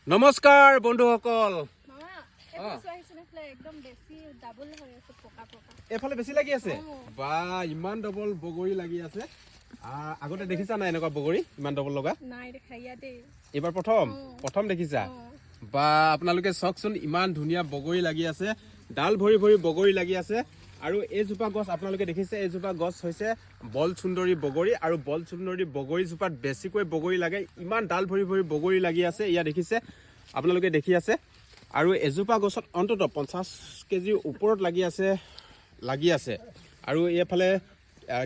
নমস্কাৰ বন্ধুসকল এফালে বেছি লাগি আছে বা ইমান ডবল বগৰী লাগি আছে আগতে দেখিছা নাই এনেকুৱা বগৰী ইমান ডবল লগা নাই দেখা ইয়াতে এবাৰ প্ৰথম দেখিছা বা আপোনালোকে চাওকচোন ইমান ধুনীয়া বগৰী লাগি আছে ডাল ভৰি ভৰি বগৰী লাগি আছে আৰু এইজোপা গছ আপোনালোকে দেখিছে এইজোপা গছ হৈছে বল সুন্দৰী বগৰী আৰু বল সুন্দৰী বগৰী জোপাত বেছিকৈ বগৰী লাগে ইমান ডাল ভৰি ভৰি বগৰী লাগি আছে ইয়া দেখিছে আপোনালোকে দেখি আছে আৰু এজোপা গছত অন্তত 50 কেজি ওপৰত লাগি আছে আৰু এইফালে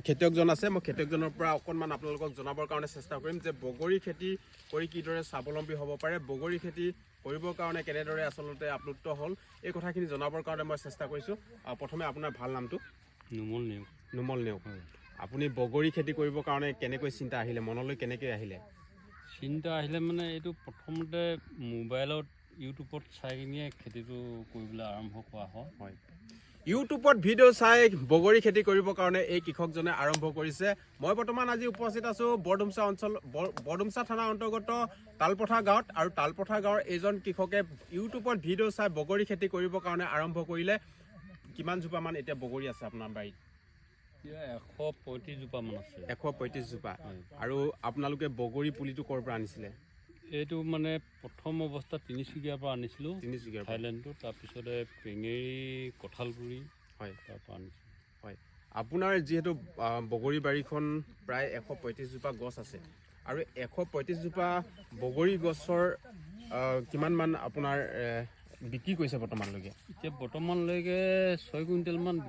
খেতিয়কজন আছে মই খেতিয়কজনৰ পৰা অকণমান আপোনালোকক জনাবৰ কাৰণে চেষ্টা কৰিম যে বগৰী খেতি কৰি কিদৰে স্বাৱলম্বী হ'ব পাৰে বগৰী খেতি কৰিবৰ কাৰণে কেনেদৰে আচলতে আপ্লুত হ'ল এই কথাখিনি জনাবৰ কাৰণে মই চেষ্টা কৰিছোঁ প্ৰথমে আপোনাৰ ভাল নামটো নুমল নেওগ আপুনি বগৰী খেতি কৰিবৰ কাৰণে কেনেকৈ চিন্তা আহিলে মনলৈ কেনেকৈ আহিলে চিন্তা আহিলে মানে এইটো প্ৰথমতে মোবাইলত ইউটিউবত চাই কিনে খেতিটো কৰিবলৈ আৰম্ভ কৰা হয় ইউটিউবত ভিডিঅ' চাই বগৰী খেতি কৰিবৰ কাৰণে এই কৃষকজনে আৰম্ভ কৰিছে মই বৰ্তমান আজি উপস্থিত আছোঁ বৰডুমচা থানা অন্তৰ্গত তালপথা গাঁৱত আৰু তালপথা গাঁৱৰ এইজন কৃষকে ইউটিউবত ভিডিঅ' চাই বগৰী খেতি কৰিবৰ কাৰণে আৰম্ভ কৰিলে কিমান জোপামান এতিয়া বগৰী আছে আপোনাৰ বাৰীত 135 জোপামান আছে 135 জোপা আৰু আপোনালোকে বগৰী পুলিটো ক'ৰ পৰা আনিছিলে এইটো মানে প্ৰথম অৱস্থাত তিনিচুকীয়াৰ পৰা আনিছিলোঁ থাইলেণ্ডটো তাৰপিছতে পেঙেৰি কঁঠালগুৰি হয় তাৰ পৰা আনিছিলোঁ হয় আপোনাৰ যিহেতু বগৰী বাৰীখন প্ৰায় 135 জোপা গছ আছে আৰু 135 জোপা বগৰী গছৰ কিমানমান আপোনাৰ বিক্ৰী কৰিছে বৰ্তমানলৈকে এতিয়া বৰ্তমানলৈকে 6 কুইণ্টেলমান